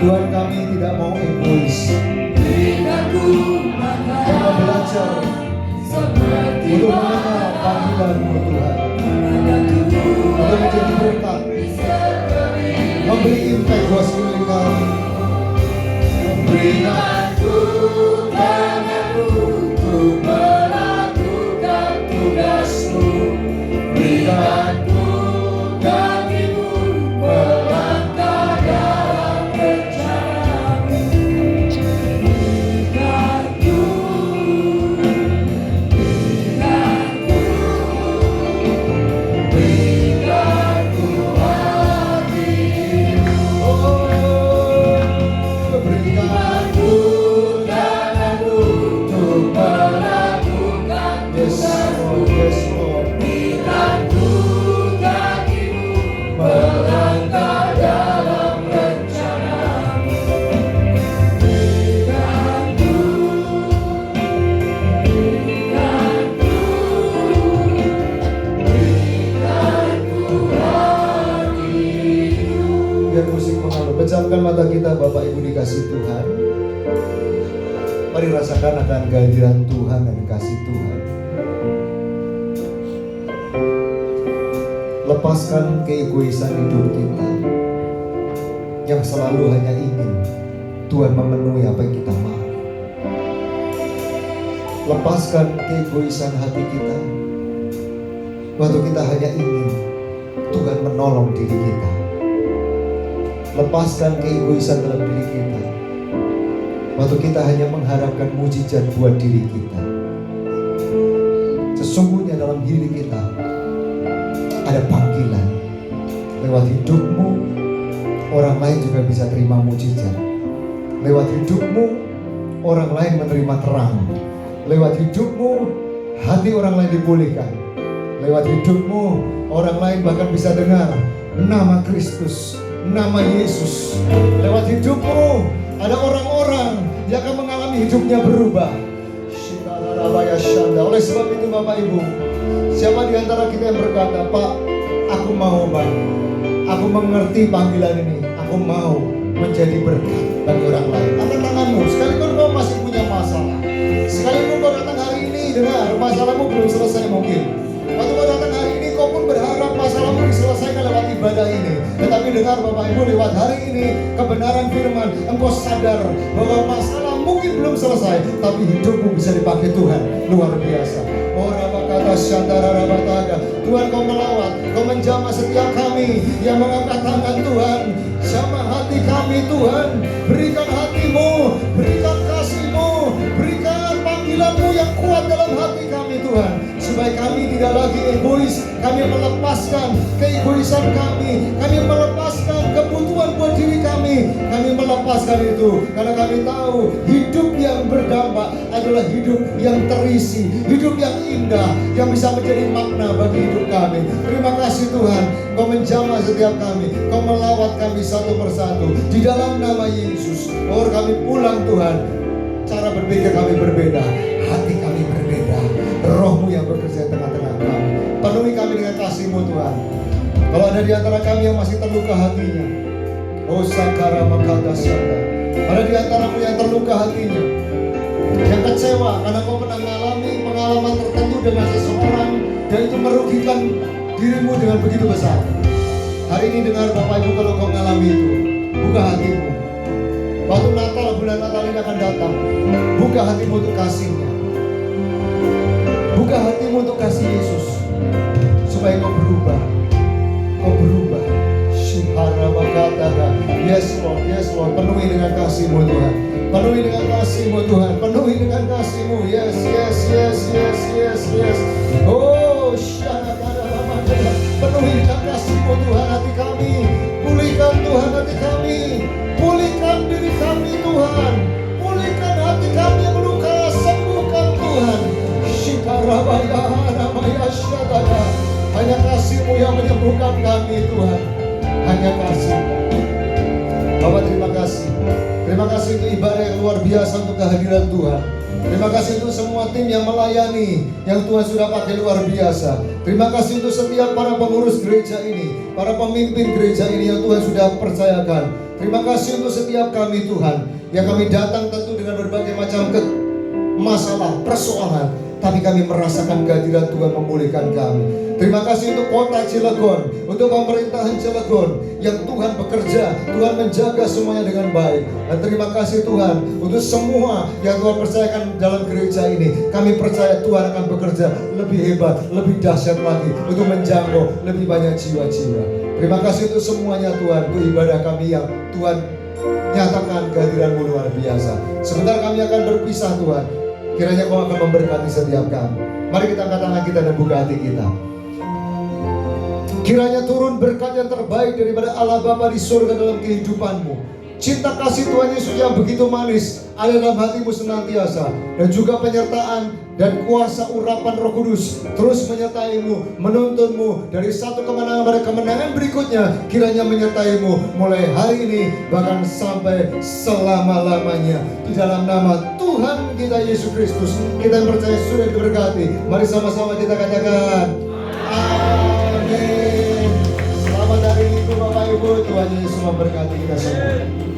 Tuhan, kami tidak mau egois. Kita belajar untuk mengenal panggilan-Mu Tuhan, untuk menjadi berkat, memberi impact buat sekeliling kami. Berikan tanganmu untuk melakukan tugasmu. Berikan kakimu melangkah dalam rencanamu. Berikanku hatimu. Berikanku tanganmu untuk melakukan tugasmu. Yes, Lord. Berikanku kakimu melangkah dalam rencanamu. Biar musik mengalir. Pejamkan mata kita, Bapak Ibu dikasih Tuhan. Mari rasakan akan kehadiran Tuhan dan kasih Tuhan. Lepaskan keegoisan hidup kita yang selalu hanya ingin Tuhan memenuhi apa yang kita mau. Lepaskan keegoisan hati kita waktu kita hanya ingin Tuhan menolong diri kita. Lepaskan keegoisan dalam diri kita waktu kita hanya mengharapkan mujizat buat diri kita. Sesungguhnya dalam diri kita ada panggilan. Lewat hidupmu orang lain juga bisa terima mujizat. Lewat hidupmu orang lain menerima terang. Lewat hidupmu hati orang lain dipulihkan. Lewat hidupmu orang lain bahkan bisa dengar nama Kristus, nama Yesus. Lewat hidupmu ada orang-orang yang akan mengalami hidupnya berubah. Oleh sebab itu Bapak Ibu, siapa di antara kita yang berkata, Pak, aku mau Pak, aku mengerti panggilan ini, aku mau menjadi berkat bagi orang lain. Angkat tanganmu, sekalipun kau masih punya masalah, sekalipun kau datang hari ini, dengar, masalahmu belum selesai mungkin. Waktu kau datang hari ini, kau pun berharap masalahmu diselesaikan lewat ibadah ini. Tetapi dengar Bapak Ibu, lewat hari ini, kebenaran firman, engkau sadar bahwa masalah mungkin belum selesai, tapi hidupmu bisa dipakai Tuhan luar biasa. Tuhan, kau melawat, kau menjamah setiap kami yang mengangkat tangan Tuhan. Jamah hati kami Tuhan, berikan hatimu, berikan kasihmu, berikan panggilanmu yang kuat dalam hati kami Tuhan, supaya kami tidak lagi egois. Kami melepaskan keegoisan kami melepaskan kebutuhan buat diri kami melepaskan itu, karena kami tahu hidup yang berdampak adalah hidup yang terisi, hidup yang indah, yang bisa menjadi makna bagi hidup kami. Terima kasih Tuhan, kau menjamah setiap kami, kau melawat kami satu persatu di dalam nama Yesus. Oh, kami pulang Tuhan, cara berpikir kami berbeda, hati kami berbeda, rohmu yang bekerja tengah-tengah kami. Penuhi kami dengan kasih-Mu Tuhan. Kalau ada di antara kami yang masih terluka hatinya, oh sakara makata syanda, ada di antaramu yang terluka hatinya, yang kecewa karena kau pernah mengalami pengalaman tertentu dengan seseorang dan itu merugikan dirimu dengan begitu besar. Hari ini dengar Bapak Ibu, kalau kau mengalami itu, buka hatimu. Waktu Natal, bulan Natal ini akan datang, buka hatimu untuk kasihnya, buka hatimu untuk kasih Yesus, supaya kau berubah, kau berubah. Yes Lord, yes Lord, penuhi dengan kasih-Mu Tuhan, penuhi dengan kasih-Mu Tuhan, penuhi dengan kasih-Mu. Yes, yes, yes, yes, yes, yes. Oh, penuhi dengan kasih-Mu Tuhan hati kami, pulihkan Tuhan hati kami, pulihkan diri kami Tuhan, pulihkan hati kami yang luka, sembuhkan Tuhan. Hanya kasih-Mu yang menyembuhkan kami Tuhan, hanya kasih. Bapak terima kasih untuk ibadah yang luar biasa, untuk kehadiran Tuhan. Terima kasih untuk semua tim yang melayani, yang Tuhan sudah pakai luar biasa. Terima kasih untuk setiap para pengurus gereja ini, para pemimpin gereja ini yang Tuhan sudah percayakan. Terima kasih untuk setiap kami Tuhan, yang kami datang tentu dengan berbagai macam masalah, persoalan, tapi kami merasakan kehadiran Tuhan memulihkan kami. Terima kasih untuk kota Cilegon, untuk pemerintahan Cilegon yang Tuhan bekerja, Tuhan menjaga semuanya dengan baik. Dan terima kasih Tuhan untuk semua yang Tuhan percayakan dalam gereja ini. Kami percaya Tuhan akan bekerja lebih hebat, lebih dahsyat lagi untuk menjangkau lebih banyak jiwa-jiwa. Terima kasih untuk semuanya Tuhan, untuk ibadah kami yang Tuhan nyatakan kehadiran-Mu luar biasa. Sebentar kami akan berpisah Tuhan. Kiranya Kau akan memberkati setiap kami. Mari kita angkat tangan kita dan buka hati kita. Kiranya turun berkat yang terbaik daripada Allah Bapa di surga dalam kehidupanmu. Cinta kasih Tuhan Yesus yang begitu manis ada dalam hatimu senantiasa. Dan juga penyertaan dan kuasa urapan Roh Kudus terus menyertaimu, menuntunmu dari satu kemenangan pada kemenangan berikutnya. Kiranya menyertaimu mulai hari ini bahkan sampai selama-lamanya. Di dalam nama Tuhan kita Yesus Kristus kita yang percaya sudah diberkati. Mari sama-sama kita katakan amin. Selamat hari Minggu Bapak Ibu. Tuhan Yesus memberkati kita semua.